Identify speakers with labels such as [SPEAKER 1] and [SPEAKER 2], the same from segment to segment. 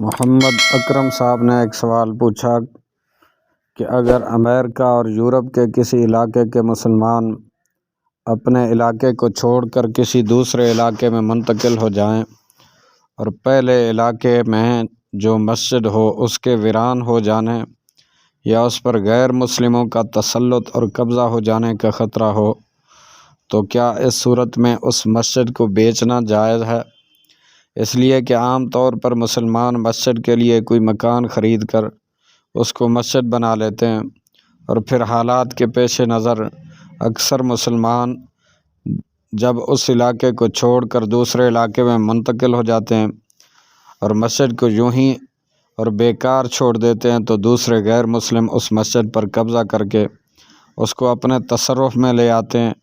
[SPEAKER 1] محمد اکرم صاحب نے ایک سوال پوچھا کہ اگر امریکہ اور یورپ کے کسی علاقے کے مسلمان اپنے علاقے کو چھوڑ کر کسی دوسرے علاقے میں منتقل ہو جائیں اور پہلے علاقے میں جو مسجد ہو اس کے ویران ہو جانے یا اس پر غیر مسلموں کا تسلط اور قبضہ ہو جانے کا خطرہ ہو، تو کیا اس صورت میں اس مسجد کو بیچنا جائز ہے؟ اس لیے کہ عام طور پر مسلمان مسجد کے لیے کوئی مکان خرید کر اس کو مسجد بنا لیتے ہیں، اور پھر حالات کے پیش نظر اکثر مسلمان جب اس علاقے کو چھوڑ کر دوسرے علاقے میں منتقل ہو جاتے ہیں اور مسجد کو یوں ہی اور بیکار چھوڑ دیتے ہیں، تو دوسرے غیر مسلم اس مسجد پر قبضہ کر کے اس کو اپنے تصرف میں لے آتے ہیں،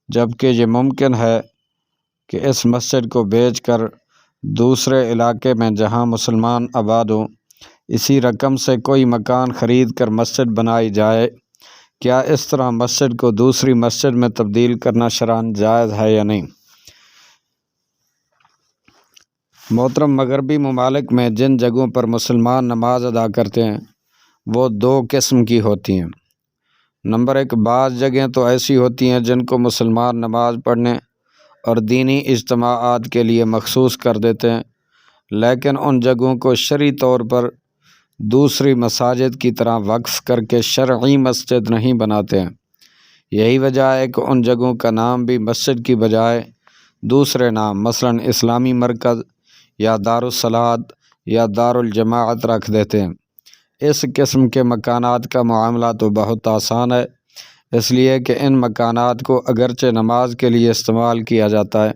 [SPEAKER 1] جبکہ یہ ممکن ہے کہ اس مسجد کو بیچ کر دوسرے علاقے میں جہاں مسلمان آباد ہوں اسی رقم سے کوئی مکان خرید کر مسجد بنائی جائے۔ کیا اس طرح مسجد کو دوسری مسجد میں تبدیل کرنا شرعاً جائز ہے یا نہیں؟ محترم، مغربی ممالک میں جن جگہوں پر مسلمان نماز ادا کرتے ہیں وہ دو قسم کی ہوتی ہیں۔ نمبر ایک، بعض جگہیں تو ایسی ہوتی ہیں جن کو مسلمان نماز پڑھنے اور دینی اجتماعات کے لیے مخصوص کر دیتے ہیں، لیکن ان جگہوں کو شرعی طور پر دوسری مساجد کی طرح وقف کر کے شرعی مسجد نہیں بناتے ہیں۔ یہی وجہ ہے کہ ان جگہوں کا نام بھی مسجد کی بجائے دوسرے نام مثلاً اسلامی مرکز یا دارالصلاۃ یا دارالجماعت رکھ دیتے ہیں۔ اس قسم کے مکانات کا معاملہ تو بہت آسان ہے، اس لیے کہ ان مکانات کو اگرچہ نماز کے لیے استعمال کیا جاتا ہے،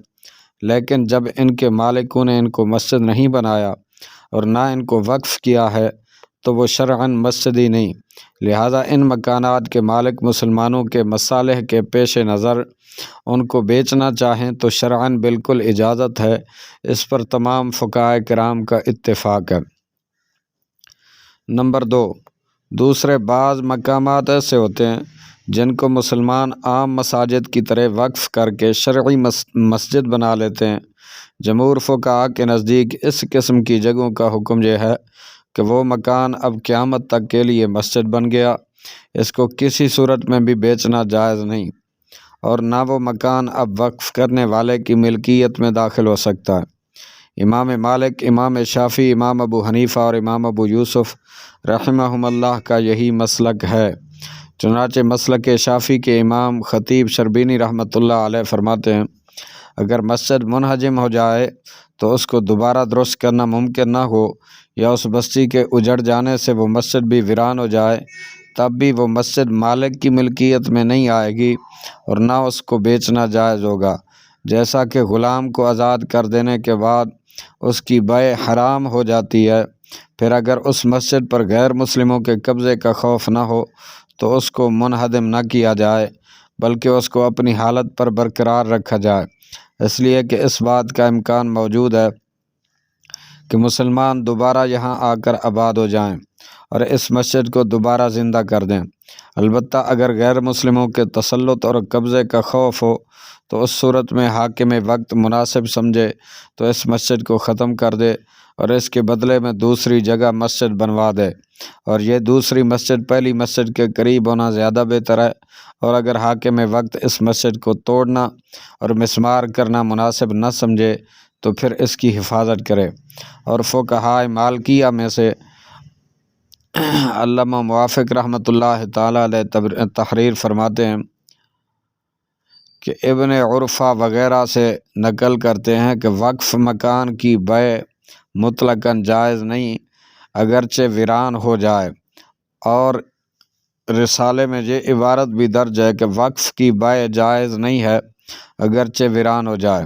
[SPEAKER 1] لیکن جب ان کے مالکوں نے ان کو مسجد نہیں بنایا اور نہ ان کو وقف کیا ہے تو وہ شرعاً مسجد ہی نہیں، لہٰذا ان مکانات کے مالک مسلمانوں کے مصالح کے پیش نظر ان کو بیچنا چاہیں تو شرعاً بالکل اجازت ہے۔ اس پر تمام فقہاء کرام کا اتفاق ہے۔ نمبر دو، دوسرے بعض مقامات ایسے ہوتے ہیں جن کو مسلمان عام مساجد کی طرح وقف کر کے شرعی مسجد بنا لیتے ہیں۔ جمہور فقہاء کے نزدیک اس قسم کی جگہوں کا حکم یہ ہے کہ وہ مکان اب قیامت تک کے لیے مسجد بن گیا، اس کو کسی صورت میں بھی بیچنا جائز نہیں، اور نہ وہ مکان اب وقف کرنے والے کی ملکیت میں داخل ہو سکتا ہے۔ امام مالک، امام شافعی، امام ابو حنیفہ اور امام ابو یوسف رحمہم اللہ کا یہی مسلک ہے۔ چنانچہ مسلک شافعی کے امام خطیب شربینی رحمۃ اللہ علیہ فرماتے ہیں، اگر مسجد منہدم ہو جائے تو اس کو دوبارہ درست کرنا ممکن نہ ہو، یا اس بستی کے اجڑ جانے سے وہ مسجد بھی ویران ہو جائے، تب بھی وہ مسجد مالک کی ملکیت میں نہیں آئے گی اور نہ اس کو بیچنا جائز ہوگا، جیسا کہ غلام کو آزاد کر دینے کے بعد اس کی بیع حرام ہو جاتی ہے۔ پھر اگر اس مسجد پر غیر مسلموں کے قبضے کا خوف نہ ہو تو اس کو منہدم نہ کیا جائے، بلکہ اس کو اپنی حالت پر برقرار رکھا جائے، اس لیے کہ اس بات کا امکان موجود ہے کہ مسلمان دوبارہ یہاں آ کر آباد ہو جائیں اور اس مسجد کو دوبارہ زندہ کر دیں۔ البتہ اگر غیر مسلموں کے تسلط اور قبضے کا خوف ہو تو اس صورت میں حاکم وقت مناسب سمجھے تو اس مسجد کو ختم کر دے اور اس کے بدلے میں دوسری جگہ مسجد بنوا دے، اور یہ دوسری مسجد پہلی مسجد کے قریب ہونا زیادہ بہتر ہے۔ اور اگر حاکم وقت اس مسجد کو توڑنا اور مسمار کرنا مناسب نہ سمجھے تو پھر اس کی حفاظت کرے۔ اور فقہاء مالکیہ میں سے علامہ موافق رحمۃ اللہ تعالی علیہ تحریر فرماتے ہیں کہ ابن عرفہ وغیرہ سے نقل کرتے ہیں کہ وقف مکان کی بیع مطلقاً جائز نہیں اگرچہ ویران ہو جائے، اور رسالے میں یہ عبارت بھی درج ہے کہ وقف کی بیع جائز نہیں ہے اگرچہ ویران ہو جائے۔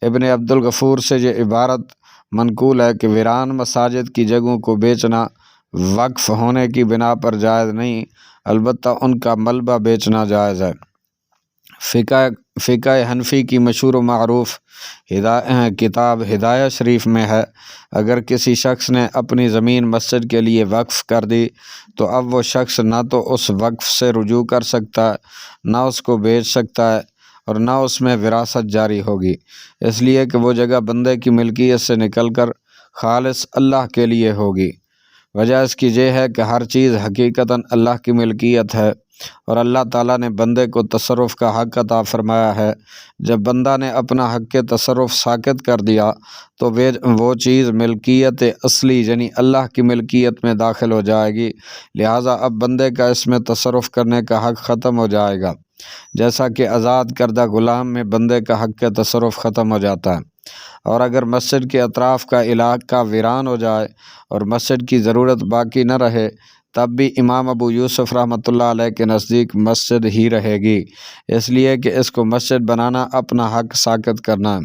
[SPEAKER 1] ابن عبد الغفور سے یہ عبارت منقول ہے کہ ویران مساجد کی جگہوں کو بیچنا وقف ہونے کی بنا پر جائز نہیں، البتہ ان کا ملبہ بیچنا جائز ہے۔ فقہ حنفی کی مشہور و معروف کتاب ہدایہ شریف میں ہے، اگر کسی شخص نے اپنی زمین مسجد کے لیے وقف کر دی تو اب وہ شخص نہ تو اس وقف سے رجوع کر سکتا ہے، نہ اس کو بیچ سکتا ہے، اور نہ اس میں وراثت جاری ہوگی، اس لیے کہ وہ جگہ بندے کی ملکیت سے نکل کر خالص اللہ کے لیے ہوگی۔ وجہ اس کی یہ ہے کہ ہر چیز حقیقتاً اللہ کی ملکیت ہے اور اللہ تعالیٰ نے بندے کو تصرف کا حق عطا فرمایا ہے۔ جب بندہ نے اپنا حق کے تصرف ساقط کر دیا تو وہ چیز ملکیت اصلی یعنی اللہ کی ملکیت میں داخل ہو جائے گی، لہٰذا اب بندے کا اس میں تصرف کرنے کا حق ختم ہو جائے گا، جیسا کہ آزاد کردہ غلام میں بندے کا حق کے تصرف ختم ہو جاتا ہے۔ اور اگر مسجد کے اطراف کا علاقہ ویران ہو جائے اور مسجد کی ضرورت باقی نہ رہے تب بھی امام ابو یوسف رحمۃ اللہ علیہ کے نزدیک مسجد ہی رہے گی، اس لیے کہ اس کو مسجد بنانا اپنا حق ساقط کرنا ہے،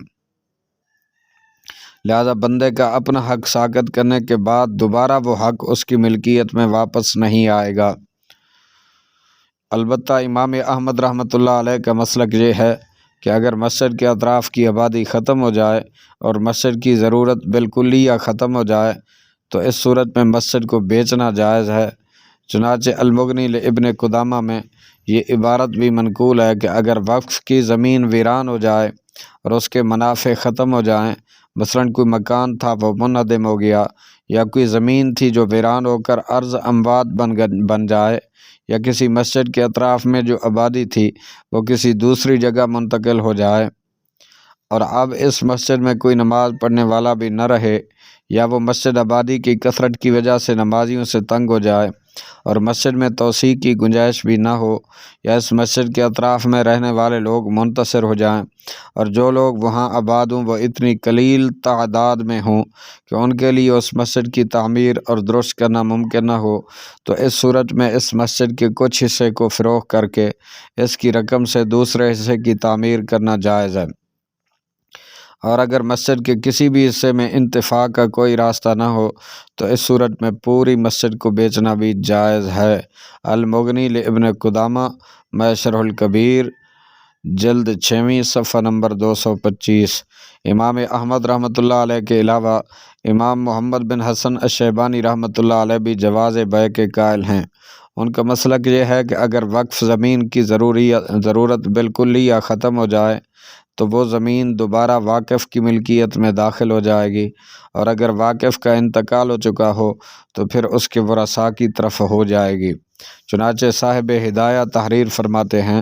[SPEAKER 1] لہذا بندے کا اپنا حق ساقط کرنے کے بعد دوبارہ وہ حق اس کی ملکیت میں واپس نہیں آئے گا۔ البتہ امام احمد رحمۃ اللہ علیہ کا مسلک یہ ہے کہ اگر مسجد کے اطراف کی آبادی ختم ہو جائے اور مسجد کی ضرورت بالکلیہ ختم ہو جائے تو اس صورت میں مسجد کو بیچنا جائز ہے۔ چنانچہ المغنی لابن قدامہ میں یہ عبارت بھی منقول ہے کہ اگر وقف کی زمین ویران ہو جائے اور اس کے منافع ختم ہو جائیں، مثلاً کوئی مکان تھا وہ منہدم ہو گیا، یا کوئی زمین تھی جو ویران ہو کر ارض اموات بن جائے، یا کسی مسجد کے اطراف میں جو آبادی تھی وہ کسی دوسری جگہ منتقل ہو جائے اور اب اس مسجد میں کوئی نماز پڑھنے والا بھی نہ رہے، یا وہ مسجد آبادی کی کثرت کی وجہ سے نمازیوں سے تنگ ہو جائے اور مسجد میں توسیع کی گنجائش بھی نہ ہو، یا اس مسجد کے اطراف میں رہنے والے لوگ منتصر ہو جائیں اور جو لوگ وہاں آباد ہوں وہ اتنی قلیل تعداد میں ہوں کہ ان کے لیے اس مسجد کی تعمیر اور درست کرنا ممکن نہ ہو، تو اس صورت میں اس مسجد کے کچھ حصے کو فروخت کر کے اس کی رقم سے دوسرے حصے کی تعمیر کرنا جائز ہے۔ اور اگر مسجد کے کسی بھی حصے میں انتفاع کا کوئی راستہ نہ ہو تو اس صورت میں پوری مسجد کو بیچنا بھی جائز ہے۔ المغنی لابن قدامہ میں شرح الکبیر جلد 6 صفحہ نمبر 225۔ امام احمد رحمۃ اللہ علیہ کے علاوہ امام محمد بن حسن الشیبانی رحمۃ اللہ علیہ بھی جواز بیع کے قائل ہیں۔ ان کا مسلک یہ ہے کہ اگر وقف زمین کی ضرورت بالکلیہ ختم ہو جائے تو وہ زمین دوبارہ واقف کی ملکیت میں داخل ہو جائے گی، اور اگر واقف کا انتقال ہو چکا ہو تو پھر اس کے ورثاء کی طرف ہو جائے گی۔ چنانچہ صاحب ہدایہ تحریر فرماتے ہیں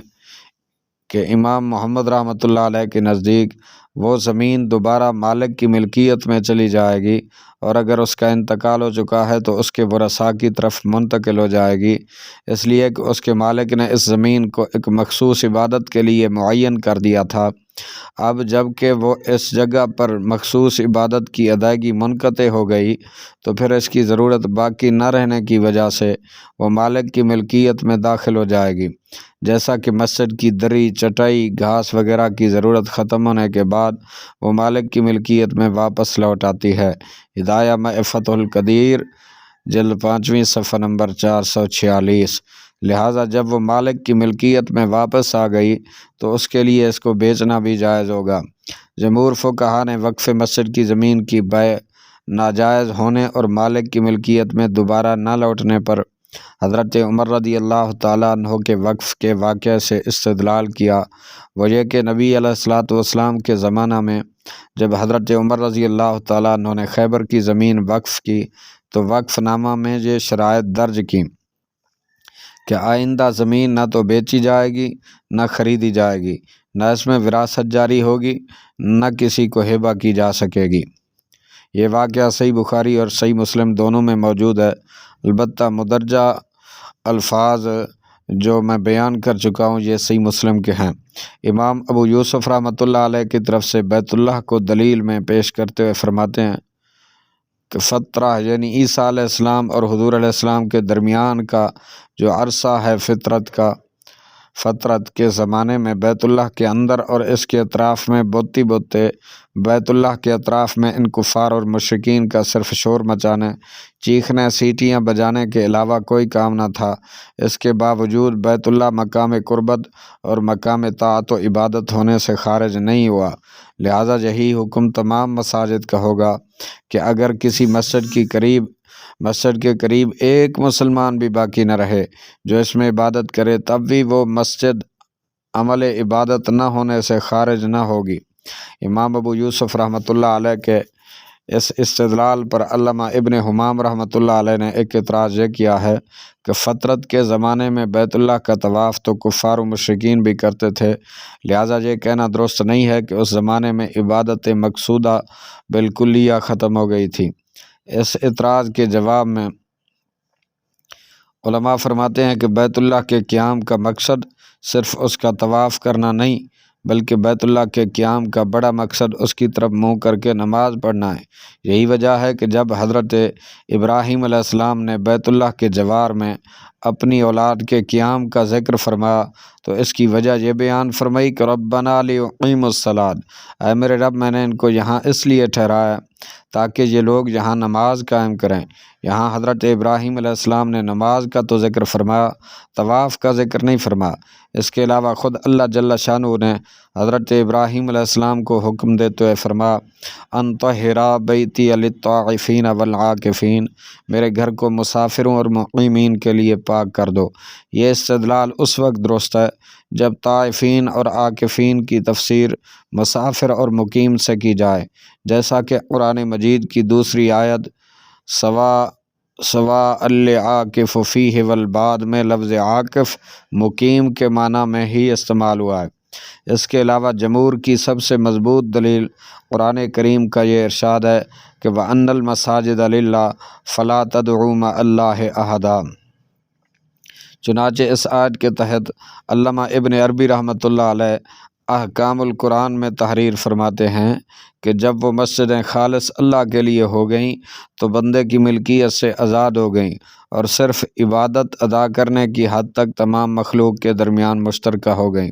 [SPEAKER 1] کہ امام محمد رحمۃ اللہ علیہ کے نزدیک وہ زمین دوبارہ مالک کی ملکیت میں چلی جائے گی، اور اگر اس کا انتقال ہو چکا ہے تو اس کے ورثاء کی طرف منتقل ہو جائے گی، اس لیے کہ اس کے مالک نے اس زمین کو ایک مخصوص عبادت کے لیے معین کر دیا تھا۔ اب جب کہ وہ اس جگہ پر مخصوص عبادت کی ادائیگی منقطع ہو گئی تو پھر اس کی ضرورت باقی نہ رہنے کی وجہ سے وہ مالک کی ملکیت میں داخل ہو جائے گی، جیسا کہ مسجد کی دری، چٹائی، گھاس وغیرہ کی ضرورت ختم ہونے کے بعد وہ مالک کی ملکیت میں واپس لوٹ آتی ہے۔ ہدایہ میں فتح القدیر جلد 5 صفحہ نمبر 446۔ لہٰذا جب وہ مالک کی ملکیت میں واپس آ گئی تو اس کے لیے اس کو بیچنا بھی جائز ہوگا۔ جمہور فقہا نے وقف مسجد کی زمین کی بیع ناجائز ہونے اور مالک کی ملکیت میں دوبارہ نہ لوٹنے پر حضرت عمر رضی اللہ تعالیٰ عنہ کے وقف کے واقعے سے استدلال کیا۔ وہ یہ کہ نبی علیہ الصلوۃ والسلام کے زمانہ میں جب حضرت عمر رضی اللہ تعالیٰ عنہ نے خیبر کی زمین وقف کی تو وقف نامہ میں یہ شرائط درج کی کہ آئندہ زمین نہ تو بیچی جائے گی، نہ خریدی جائے گی، نہ اس میں وراثت جاری ہوگی، نہ کسی کو ہبہ کی جا سکے گی۔ یہ واقعہ صحیح بخاری اور صحیح مسلم دونوں میں موجود ہے، البتہ مدرجہ الفاظ جو میں بیان کر چکا ہوں یہ صحیح مسلم کے ہیں۔ امام ابو یوسف رحمۃ اللہ علیہ کی طرف سے بیت اللہ کو دلیل میں پیش کرتے ہوئے فرماتے ہیں کہ فترہ یعنی عیسیٰ علیہ السلام اور حضور علیہ السلام کے درمیان کا جو عرصہ ہے فترت کے زمانے میں بیت اللہ کے اندر اور اس کے اطراف میں بتی بیت اللہ کے اطراف میں ان کفار اور مشرکین کا صرف شور مچانے، چیخنے، سیٹیاں بجانے کے علاوہ کوئی کام نہ تھا۔ اس کے باوجود بیت اللہ مقام قربت اور مقام طاعت و عبادت ہونے سے خارج نہیں ہوا، لہٰذا یہی حکم تمام مساجد کا ہوگا کہ اگر کسی مسجد کے قریب ایک مسلمان بھی باقی نہ رہے جو اس میں عبادت کرے تب بھی وہ مسجد عمل عبادت نہ ہونے سے خارج نہ ہوگی۔ امام ابو یوسف رحمۃ اللہ علیہ کے اس استدلال پر علامہ ابن حمام رحمۃ اللہ علیہ نے ایک اعتراض یہ کیا ہے کہ فطرت کے زمانے میں بیت اللہ کا طواف تو کفار و مشرکین بھی کرتے تھے، لہٰذا یہ کہنا درست نہیں ہے کہ اس زمانے میں عبادت مقصودہ بالکلیہ ختم ہو گئی تھی۔ اس اعتراض کے جواب میں علماء فرماتے ہیں کہ بیت اللہ کے قیام کا مقصد صرف اس کا طواف کرنا نہیں، بلکہ بیت اللہ کے قیام کا بڑا مقصد اس کی طرف منہ کر کے نماز پڑھنا ہے۔ یہی وجہ ہے کہ جب حضرت ابراہیم علیہ السلام نے بیت اللہ کے جوار میں اپنی اولاد کے قیام کا ذکر فرمایا تو اس کی وجہ یہ بیان فرمائی کہ ربنا لیقیموا الصلاۃ، اے میرے رب میں نے ان کو یہاں اس لیے ٹھہرایا تاکہ یہ لوگ یہاں نماز قائم کریں۔ یہاں حضرت ابراہیم علیہ السلام نے نماز کا تو ذکر فرمایا، طواف کا ذکر نہیں فرمایا۔ اس کے علاوہ خود اللہ جل شانہ نے حضرت ابراہیم علیہ السلام کو حکم دیتے ہوئے فرمایا ان طہر بیتی للطائفین والعاکفین، میرے گھر کو مسافروں اور مقیمین کے لیے پاک کر دو۔ یہ استدلال اس وقت درست ہے جب طائفین اور عاکفین کی تفسیر مسافر اور مقیم سے کی جائے، جیسا کہ قرآن مجید کی دوسری آیت سواء للعاکف فیہ والباد میں لفظ عاکف مقیم کے معنی میں ہی استعمال ہوا ہے۔ اس کے علاوہ جمہور کی سب سے مضبوط دلیل قرآن کریم کا یہ ارشاد ہے کہ وَأَنَّ الْمَسَاجِدَ لِلَّهِ فَلَا تَدْعُوا مَعَ اللَّهِ أَحَدًا۔ چنانچہ اس آیت کے تحت علامہ ابن عربی رحمۃ اللہ علیہ احکام القرآن میں تحریر فرماتے ہیں کہ جب وہ مسجدیں خالص اللہ کے لیے ہو گئیں تو بندے کی ملکیت سے آزاد ہو گئیں اور صرف عبادت ادا کرنے کی حد تک تمام مخلوق کے درمیان مشترکہ ہو گئیں۔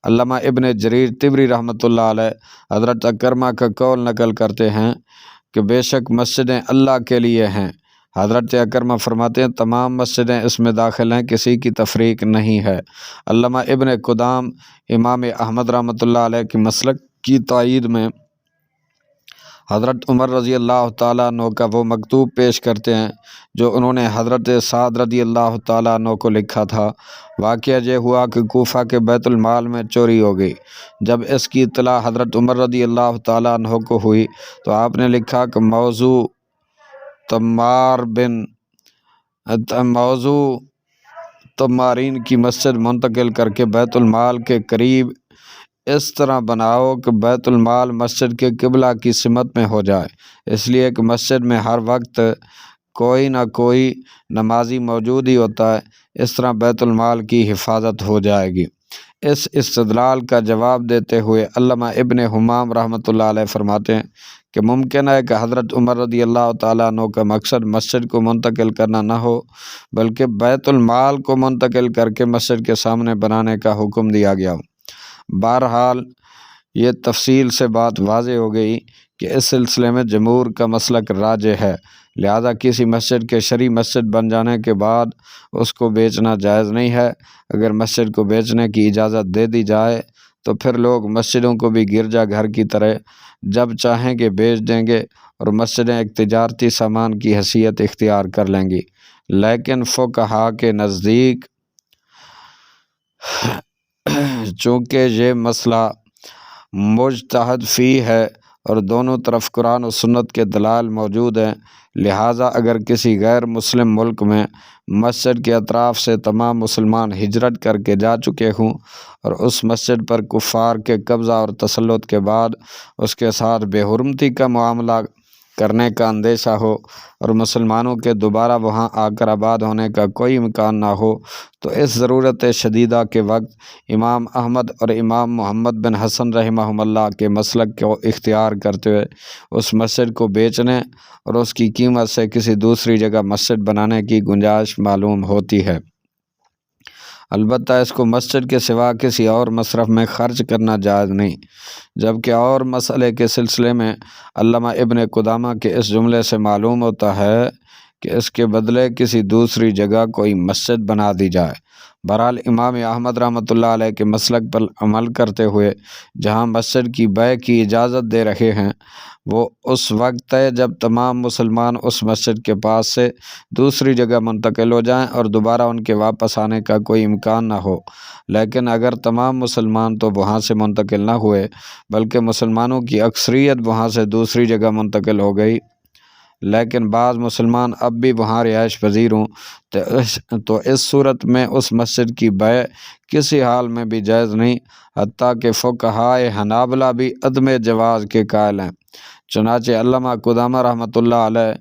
[SPEAKER 1] علامہ ابن جریر طبری رحمۃ اللہ علیہ حضرت اکرمہ کا قول نقل کرتے ہیں کہ بے شک مسجدیں اللہ کے لیے ہیں۔ حضرت اکرمہ فرماتے ہیں تمام مسجدیں اس میں داخل ہیں، کسی کی تفریق نہیں ہے۔ علامہ ابن قدام امام احمد رحمۃ اللہ علیہ کی مسلک کی تائید میں حضرت عمر رضی اللہ تعالیٰ عنہ کا وہ مکتوب پیش کرتے ہیں جو انہوں نے حضرت سعد رضی اللہ تعالیٰ عنہ کو لکھا تھا۔ واقعہ یہ ہوا کہ کوفہ کے بیت المال میں چوری ہو گئی۔ جب اس کی اطلاع حضرت عمر رضی اللہ تعالیٰ عنہ کو ہوئی تو آپ نے لکھا کہ موضوع تمارین کی مسجد منتقل کر کے بیت المال کے قریب اس طرح بناؤ کہ بیت المال مسجد کے قبلہ کی سمت میں ہو جائے، اس لیے کہ مسجد میں ہر وقت کوئی نہ کوئی نمازی موجود ہی ہوتا ہے، اس طرح بیت المال کی حفاظت ہو جائے گی۔ اس استدلال کا جواب دیتے ہوئے علامہ ابن حمام رحمۃ اللہ علیہ فرماتے ہیں کہ ممکن ہے کہ حضرت عمر رضی اللہ تعالیٰ عنہ کا مقصد مسجد کو منتقل کرنا نہ ہو، بلکہ بیت المال کو منتقل کر کے مسجد کے سامنے بنانے کا حکم دیا گیا ہو۔ بہرحال یہ تفصیل سے بات واضح ہو گئی کہ اس سلسلے میں جمہور کا مسلک راجح ہے، لہذا کسی مسجد کے شرعی مسجد بن جانے کے بعد اس کو بیچنا جائز نہیں ہے۔ اگر مسجد کو بیچنے کی اجازت دے دی جائے تو پھر لوگ مسجدوں کو بھی گرجا گھر کی طرح جب چاہیں گے بیچ دیں گے اور مسجدیں ایک تجارتی سامان کی حیثیت اختیار کر لیں گی۔ لیکن فقہا کے نزدیک چونکہ یہ مسئلہ مجتہد فی ہے اور دونوں طرف قرآن و سنت کے دلائل موجود ہیں، لہٰذا اگر کسی غیر مسلم ملک میں مسجد کے اطراف سے تمام مسلمان ہجرت کر کے جا چکے ہوں اور اس مسجد پر کفار کے قبضہ اور تسلط کے بعد اس کے ساتھ بے حرمتی کا معاملہ کرنے کا اندیشہ ہو اور مسلمانوں کے دوبارہ وہاں آ کر آباد ہونے کا کوئی امکان نہ ہو، تو اس ضرورت شدیدہ کے وقت امام احمد اور امام محمد بن حسن رحمہم اللہ کے مسلک کو اختیار کرتے ہوئے اس مسجد کو بیچنے اور اس کی قیمت سے کسی دوسری جگہ مسجد بنانے کی گنجائش معلوم ہوتی ہے۔ البتہ اس کو مسجد کے سوا کسی اور مصرف میں خرچ کرنا جائز نہیں، جبکہ اور مسئلے کے سلسلے میں علامہ ابن قدامہ کے اس جملے سے معلوم ہوتا ہے کہ اس کے بدلے کسی دوسری جگہ کوئی مسجد بنا دی جائے۔ بہرحال امام احمد رحمۃ اللہ علیہ کے مسلک پر عمل کرتے ہوئے جہاں مسجد کی بیع کی اجازت دے رہے ہیں، وہ اس وقت ہے جب تمام مسلمان اس مسجد کے پاس سے دوسری جگہ منتقل ہو جائیں اور دوبارہ ان کے واپس آنے کا کوئی امکان نہ ہو۔ لیکن اگر تمام مسلمان تو وہاں سے منتقل نہ ہوئے بلکہ مسلمانوں کی اکثریت وہاں سے دوسری جگہ منتقل ہو گئی، لیکن بعض مسلمان اب بھی وہاں رہائش پذیر ہوں، تو اس صورت میں اس مسجد کی بیع کسی حال میں بھی جائز نہیں، حتیٰ کہ فقہائے حنابلہ بھی عدم جواز کے قائل ہیں۔ چنانچہ علامہ قدامہ رحمۃ اللہ علیہ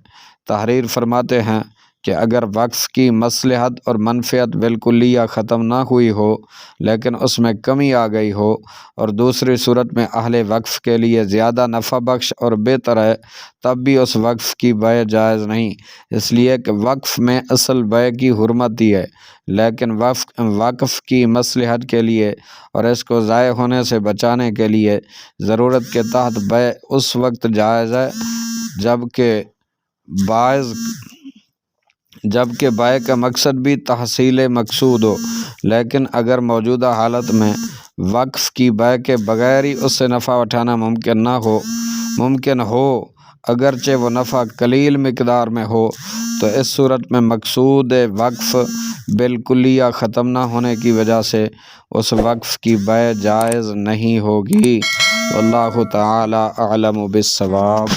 [SPEAKER 1] تحریر فرماتے ہیں کہ اگر وقف کی مصلحت اور منفعت بالکلیہ ختم نہ ہوئی ہو لیکن اس میں کمی آ گئی ہو اور دوسری صورت میں اہل وقف کے لیے زیادہ نفع بخش اور بہتر ہے، تب بھی اس وقف کی بیع جائز نہیں، اس لیے کہ وقف میں اصل بیع کی حرمت ہی ہے، لیکن وقف کی مصلحت کے لیے اور اس کو ضائع ہونے سے بچانے کے لیے ضرورت کے تحت بیع اس وقت جائز ہے جبکہ بیع کا مقصد بھی تحصیل مقصود ہو۔ لیکن اگر موجودہ حالت میں وقف کی بیع کے بغیر ہی اس سے نفع اٹھانا ممکن ہو اگرچہ وہ نفع قلیل مقدار میں ہو، تو اس صورت میں مقصود وقف بالکلیہ ختم نہ ہونے کی وجہ سے اس وقف کی بیع جائز نہیں ہوگی۔ واللہ تعالی اعلم بالصواب۔